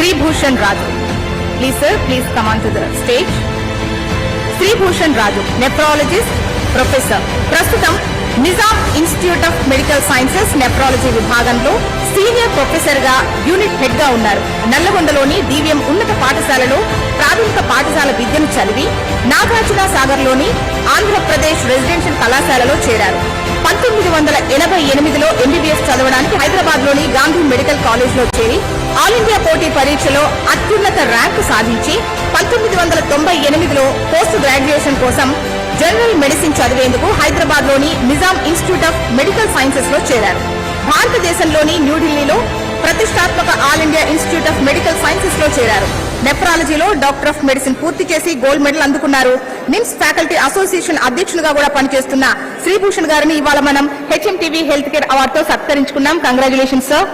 Sri Bhushan Raju. Please sir, please come on to the stage. Sri Bhushan Raju, nephrologist, professor. ప్రస్తుతం Nizam institute of medical sciences nephrology విభాగంలో senior professor గా unit head గా ఉన్నారు. నల్లగొండలోని DVM ఉన్నత పాఠశాలలో ప్రాథమిక పాఠశాల విద్యను చదివి నాగార్జున సాగర్ లోని ఆంధ్రప్రదేశ్ రెసిడెన్షియల్ కళాశాలలో చేరారు. 1988లో MBBS చదవడానికి హైదరాబాద్ లోని గాంధీ మెడికల్ కాలేజ్ లో చేరి ఆల్ ఇండియా పోటీ పరీక్షలో అత్యున్నత ర్యాంకు సాధించి 1998లో పోస్ట్ గ్రాడ్యుయేషన్ కోసం జనరల్ మెడిసిన్ చదివేందుకు హైదరాబాద్ లోని Nizam institute of medical sciences లో చేరారు. భారతదేశంలోని న్యూఢిల్లీలో ప్రతిష్టాత్మక all India institute of medical sciences లో చేరారు. నెఫ్రాలజీలో డాక్టర్ ఆఫ్ మెడిసిన్ పూర్తి చేసి గోల్డ్ మెడల్ అందుకున్నారు. నిమ్స్ ఫ్యాకల్టీ అసోసియేషన్ అధ్యక్షులుగా కూడా పనిచేస్తున్న శ్రీభూషణ్ గారిని ఇవాళ మనం HMTV హెల్త్ కేర్ అవార్డుతో సత్కరించుకున్నాం. Congratulations sir.